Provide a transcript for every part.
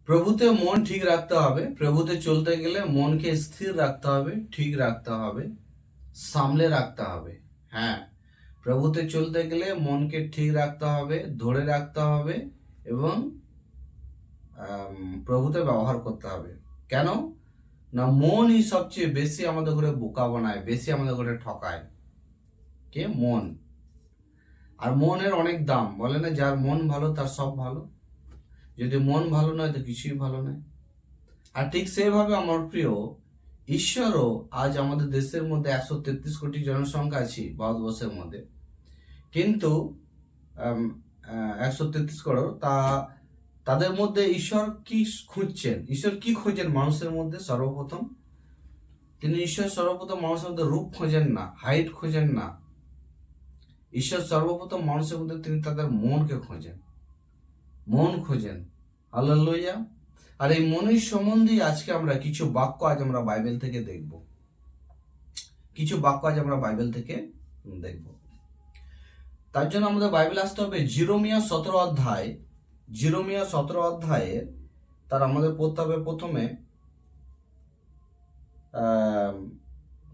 প্রভুতে মন ঠিক রাখতে হবে। প্রভুতে চলতে গেলে মনকে স্থির রাখতে হবে, ঠিক রাখতে হবে, সামলে রাখতে হবে। হ্যাঁ, প্রভুতে চলতে গেলে মনকে ঠিক রাখতে হবে, ধরে রাখতে হবে এবং প্রভুতে ব্যবহার করতে হবে। কেন না, মনই সবচেয়ে বেশি আমাদের ঘরে বোকা বানায়, বেশি আমাদের ঘরে ঠকায়। কে? মন। আর মনের অনেক দাম। বলে না, যার মন ভালো তার সব ভালো। যদি মন ভালো নয় তো কিছুই ভালো নয়। আর ঠিক সেইভাবে আমার প্রিয়, ঈশ্বরও আজ আমাদের দেশের মধ্যে 133 কোটি জনসংখ্যা আছে ভারতবর্ষের মধ্যে, কিন্তু 133 করোড় তাদের মধ্যে ঈশ্বর কি খুঁজছেন? ঈশ্বর কি খোঁজেন মানুষের মধ্যে? সর্বপ্রথম ঈশ্বর সর্বপ্রথম মানুষের মধ্যে রূপ খোঁজেন না, হাইট খোঁজেন না। ঈশ্বর সর্বপ্রথম মানুষের মধ্যে তিনি তাদের মনকে খোঁজেন, মন খোঁজেন। হালেলুয়া। আর এই মনের সম্বন্ধে আজকে আমরা কিছু বাক্য আজ আমরা বাইবেল থেকে দেখব। তার জন্য আমাদের বাইবেল আসতে হবে জিরোমিয়া 17 অধ্যায়ে তার আমাদের পড়তে হবে প্রথমে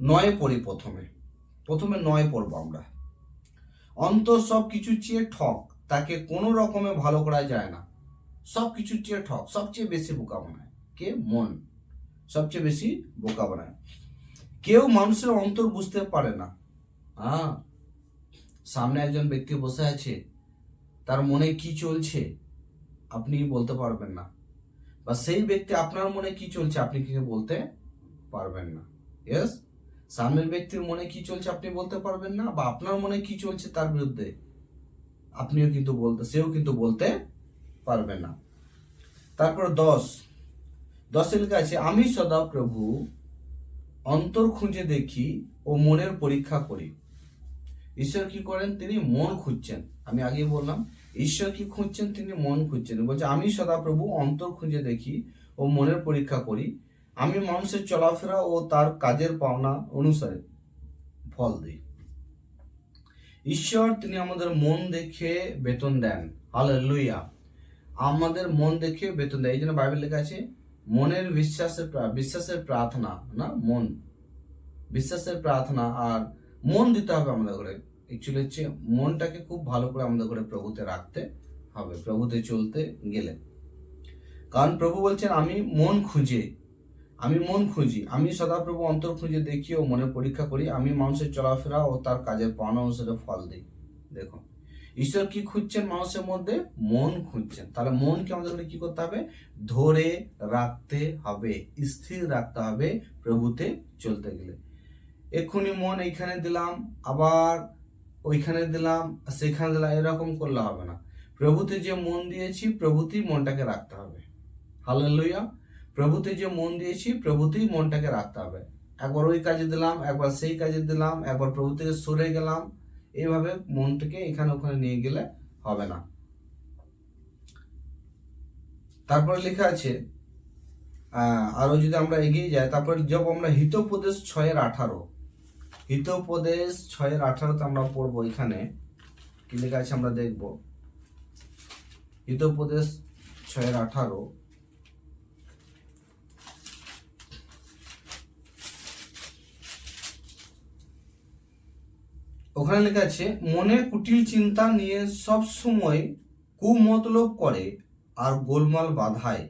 9 পড়ি। প্রথমে 9 পড়বো আমরা। অন্তর সব কিছু চেয়ে ঠক, তাকে কোনো রকমে ভালো করা যায় না। সব কিছু চেয়ে ঠক, সবচেয়ে বেশি বোকা বানায় কে? মন। সবচেয়ে বেশি বোকা বানায়। কেউ মানুষের অন্তর বুঝতে পারে না। সামনে একজন ব্যক্তি বসে আছে, তার মনে কি চলছে আপনি বলতে পারবেন না, বা সেই ব্যক্তি আপনার মনে কি চলছে আপনি কি বলতে পারবেন না। ইয়েস, সামনের ব্যক্তির মনে কি চলছে আপনি বলতে পারবেন না, বা আপনার মনে কি চলছে তার বিরুদ্ধে সেও কিন্তু বলতে পারবে না। তারপর 10 লেখা আছে, আমি সদা প্রভু অন্তর খুঁজে দেখি ও মনের পরীক্ষা করি। ঈশ্বর কি করেন? তিনি মন খুঁজছেন। আমি আগেই বললাম, ঈশ্বর কি খুঁজছেন? তিনি মন খুঁজছেন। বলছে আমি সদাপ্রভু অন্তর খুঁজে দেখি ও মনের পরীক্ষা করি, আমি মানুষের চলাফেরা ও তার কাজের পাওনা অনুসারে ফল দিই। ঈশ্বর তিনি আমাদের মন দেখে বেতন দেন। হালেলুয়া। আমাদের মন দেখে বেতন দেয়। এই জন্য বাইবেল লেখা আছে মনের বিশ্বাসের প্রার্থনা, না মন বিশ্বাসের প্রার্থনা। আর মন দিতে হবে আমাদের ঘরে। অ্যাকচুয়ালি হচ্ছে মনটাকে খুব ভালো করে আমাদের ঘরে প্রভুতে রাখতে হবে, প্রভুতে চলতে গেলে। কারণ প্রভু বলছেন আমি মন খুঁজি, আমি সদাপ্রভু অন্তর খুঁজে দেখি ও মনে পরীক্ষা করি, আমি মানুষের চলাফেরা ও তার কাজের পাওনা অনুসারে ফল দিই। দেখুন, ঈশ্বর কি খুঁজছেন? মানুষের মধ্যে মন খুঁজছেন। তাহলে মনকে আমাদের কি করতে হবে? ধরে রাখতে হবে, স্থির রাখতে হবে প্রভুতে চলতে গেলে। এক্ষুনি মন এইখানে দিলাম, আবার ওইখানে দিলাম, সেখানে দিলাম, এরকম করলে হবে না। প্রভুতে যে মন দিয়েছি প্রভুতেই মনটাকে রাখতে হবে। হালেলুয়া। প্রভুতে যে মন দিয়েছি প্রভুতেই মনটাকে রাখতে হবে। একবার ওই কাজে দিলাম, একবার সেই কাজে দিলাম, একবার প্রভু থেকে সরে গেলাম, এইভাবে মনটাকে এখানে ওখানে নিয়ে গেলে হবে না। তারপরে লেখা আছে আরো যদি আমরা এগিয়ে যাই, তারপরে যব আমরা হিতোপদেশ 6:18, হিতোপদেশ 6:18 আমরা পড়বো। এখানে কি লেখা আছে আমরা দেখব। হিতোপদেশ 6:18, ওখানে লেখা আছে মনে কুটিল চিন্তা নিয়ে সব সময় কুমতলব করে আর গোলমাল বাধায়।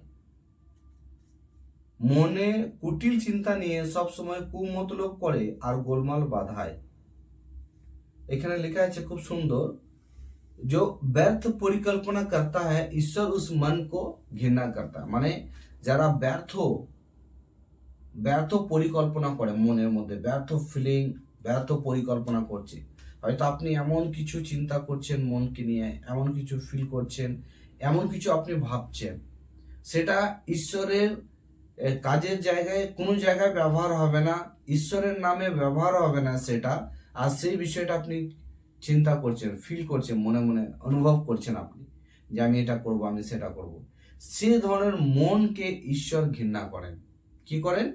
মনে কুটিল চিন্তা নিয়ে সব সময় কুমতলব করে আর গোলমাল বাধায়। এখানে লেখা আছে খুব সুন্দর, जो ব্যর্থ পরিকল্পনা করতা है ঈশ্বর उस मन को घृणा करता है। মানে যারা ব্যর্থ পরিকল্পনা করে, মনের মধ্যে ব্যর্থ ফিলিং, ব্যর্থ পরিকল্পনা করছে। হয়তো আপনি এমন কিছু চিন্তা করছেন মনকে নিয়ে, এমন কিছু ফিল করছেন, এমন কিছু আপনি ভাবছেন, সেটা ঈশ্বরের কাজের জায়গায় কোনো জায়গায় ব্যবহার হবে না, ঈশ্বরের নামে ব্যবহার হবে না সেটা। আর সেই বিষয়টা আপনি চিন্তা করছেন, ফিল করছেন, মনে মনে অনুভব করছেন আপনি যে আমি এটা করব, আমি সেটা করব, সে ধরনের মনকে ঈশ্বর ঘৃণা করেন। কি করেন?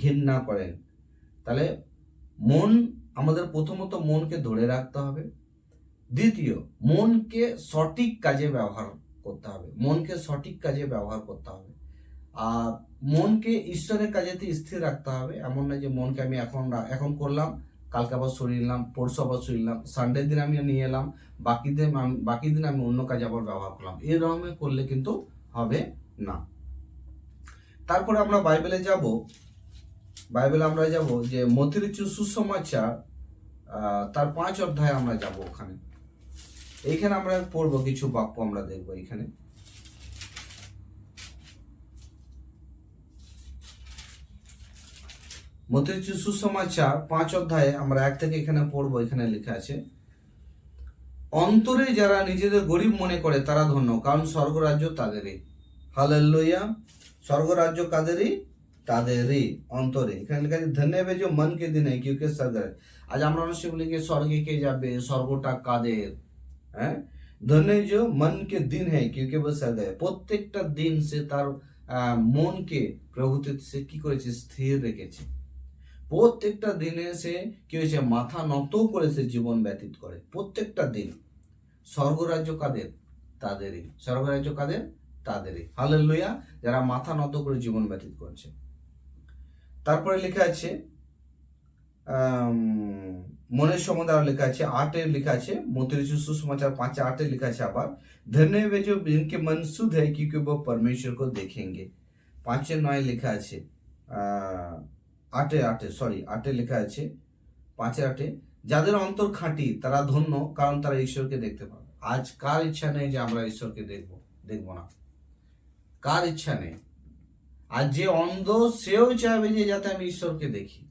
ঘৃণা করেন। তাহলে আমাদের প্রথমত মনকে ধরে রাখতে হবে। দ্বিতীয়, মনকে সঠিক কাজে ব্যবহার করতে হবে। আর মনকে ঈশ্বরের কাজেতে স্থির রাখতে হবে। এমন নয় যে মনকে আমি এখন করলাম, কালকে আবার সরিয়ে নিলাম, পরশু আবার সরিয়ে নিলাম, সানডে দিন আমি নিয়ে এলাম, বাকি দিন আমি অন্য কাজে আবার ব্যবহার করলাম। এরকম করলে কিন্তু হবে না। তারপরে আমরা বাইবেলে আমরা যাব যে মথির সুসমাচার তার 5 অধ্যায়ে আমরা যাব। এইখানে আমরা পড়বো কিছু বাক্য আমরা দেখবো। এইখানে মথির সুসমাচার 5 অধ্যায়ে আমরা 1 থেকে এখানে পড়বো। এখানে লেখা আছে, অন্তরে যারা নিজেদের গরিব মনে করে তারা ধন্য, কারণ স্বর্গরাজ্য তাদেরই। হালেলুয়া। স্বর্গরাজ্য কাদেরই? তাদেরই। অন্তরে এখানে লেখা আছে, ধন্য হবে যে মন কে দিন হয় क्योंकि स्वर्ग। আজ আমরা অনেক বলি যে স্বর্গে কে যাবে, স্বর্গটা কাদের? হ্যাঁ, ধন্য যে মন কে দিন হয় क्योंकि वो स्वर्ग है। প্রত্যেকটা দিন সে তার মনকে প্রভুতে সে কি করেছে? স্থির রেখেছে। প্রত্যেকটা দিনে সে কি হয়েছে? মাথা নত করে সে জীবন ব্যতীত করে। প্রত্যেকটা দিন। স্বর্গরাজ্য কাদের? তাদেরই। স্বর্গরাজ্য কাদের? তাদেরই। হালেলুয়া। যারা মাথা নত করে জীবন ব্যতীত করছে। তারপরে লেখা আছে মনের সম্বন্ধে আরো লেখা আছে 8 লেখা আছে, মথির সুসমাচার 5:8 লেখা আছে আবার, ধন্য वे जो जिनके मन शुद्ध है क्योंकि वो परमेश्वर को देखेंगे। 5:9 লেখা আছে, 8 লেখা আছে 5:8, যাদের অন্তর খাঁটি তারা ধন্য, কারণ তারা ঈশ্বরকে দেখতে পাবে। আজ কার ইচ্ছা নেই যে আমরা ঈশ্বরকে দেখবো না? কার ইচ্ছা নেই? আর যে অন্ধ সেও চাইবে যে যাতে আমি ঈশ্বরকে দেখি।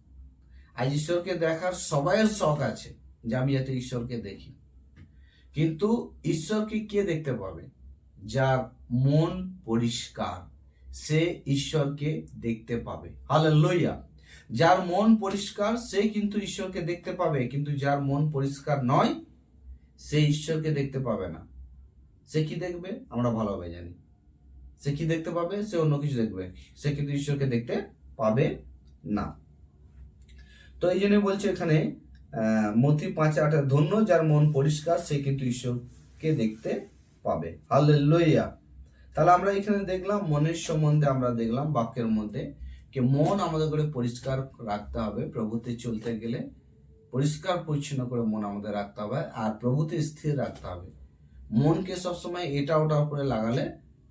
আজ ঈশ্বরকে দেখার সবাইয়ের শখ আছে যে আমি যাতে ঈশ্বরকে দেখি। কিন্তু ঈশ্বরকে কে দেখতে পাবে? যার মন পরিষ্কার, সে ঈশ্বরকে দেখতে পাবে। হালেলুয়া। যার মন পরিষ্কার সে কিন্তু ঈশ্বরকে দেখতে পাবে, কিন্তু যার মন পরিষ্কার নয় সে ঈশ্বরকে দেখতে পাবে না। সে কি দেখবে? আমরা ভালোভাবে জানি। সে কি দেখতে পাবে? সে অন্য কিছু দেখবে, সে কিন্তু ঈশ্বরকে দেখতে পাবে না। তো এই জন্য বলছে এখানে মথি 5:8, ধন্য যার মন পরিষ্কার সে কিন্তু ঈশ্বরকে দেখতে পাবে। হালেলুয়া। তাহলে আমরা এখানে দেখলাম মনের সম্বন্ধে, আমরা দেখলাম বাক্যের মধ্যে যে মন আমাদের করে পরিষ্কার রাখতে হবে। প্রভুতে চলতে গেলে পরিষ্কার পরিচ্ছন্ন করে মন আমাদের রাখতে হবে, আর প্রভুতে স্থির রাখতে হবে। মনকে সবসময় এটা ওটা করে লাগালে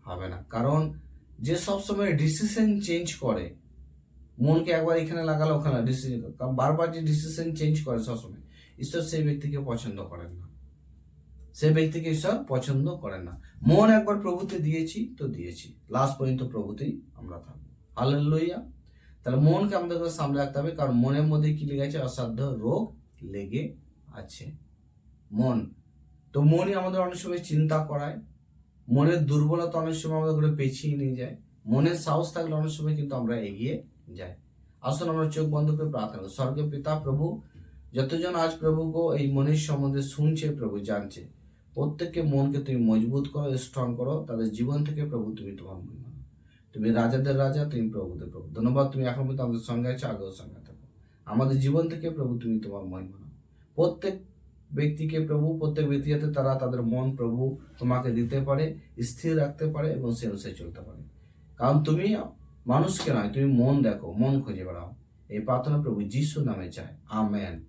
হবে না, কারণ যে সবসময় ডিসিশন চেঞ্জ করে, মনকে একবার এখানে লাগালে ওখানে ডিসিশন, কারণ বারবার যে ডিসিশন চেঞ্জ করে সবসময়, ঈশ্বর সেই ব্যক্তিকে পছন্দ করেন না। সেই ব্যক্তিকে ঈশ্বর পছন্দ করেন না। মন একবার প্রভুতে দিয়েছি তো দিয়েছি, লাস্ট পর্যন্ত প্রভুতেই আমরা থাকবো। হালেলুয়া। তাহলে মনকে আমাদের সামনে রাখতে হবে, কারণ মনের মধ্যে কি লেগে আছে? অসাধ্য রোগ লেগে আছে। মন তো মনই আমাদের অনেক সময় চিন্তা করায়, মনের দুর্বলতা অনেক সময় আমাদের করে পেছিয়ে নিয়ে যায়, মনের সাহস থাকলে অনেক সময় কিন্তু আমরা এগিয়ে যাই। আসুন আমরা চোখ বন্ধ করে প্রার্থনা করি। স্বর্গীয় পিতা প্রভু, যতজন আজ প্রভুকে এই মনের সম্বন্ধে শুনছে, প্রভু জানছে, প্রত্যেককে মনকে তুমি মজবুত করো, স্ট্রং করো, তাদের জীবন থেকে প্রভু তুমি তোমার মহিমা, তুমি রাজাদের রাজা, তুমি প্রভুদের প্রভু। ধন্যবাদ, তুমি এখন পর্যন্ত আমাদের সঙ্গে আছো, আগেও সঙ্গে থাকো। আমাদের জীবন থেকে প্রভু তুমি তোমার মহিমা, প্রত্যেক ব্যক্তিকে প্রভু, প্রত্যেক ব্যক্তি যাতে তারা তাদের মন প্রভু তোমাকে দিতে পারে, স্থির রাখতে পারে এবং সে অনুসারে চলতে পারে। কারণ তুমি মানুষকে নয়, তুমি মন দেখো, মন খুঁজে বেড়াও। এই প্রার্থনা প্রভু যিশু নামে চায়, আমেন।